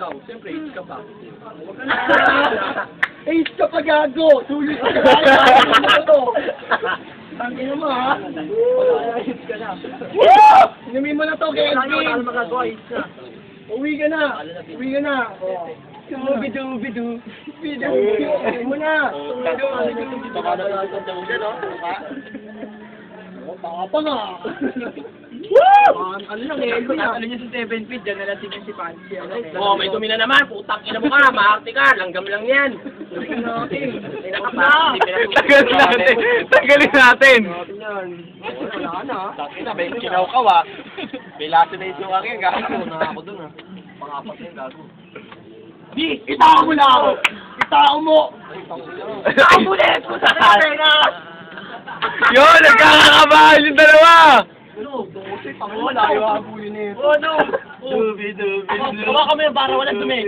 ikaw. Siyempre, hits ka pa. Huwag ka na. Ace ka pa, gago. Sulit ka na. Tangin mo, ha? Hits ka na. Inumin mo na to, Kelvin. Wala na magagawa, hits na. Uwi ka na. Uwi ka na. Bidu. Uwi mo na. Baka pa nga. Ano lang eh. Ano niya sa 7 feet, dyan nalasing si Pansy. Oh, may dumi na naman. Putang ina mo ka. Maarte ka. Langgam lang yan. Tanggalin natin. Wala na. Takina, may kinaw ka wa. May lasa na yung akin. Gago na ako dun ah. Pangapat na yung gago. Di, itao mo na ako. Itao mo. Ako ulit! Yun, nagkakakabahan yung dalawa. Wala, yung habulin eh. Oh no! Dubi. Kawa kami para walang dumi.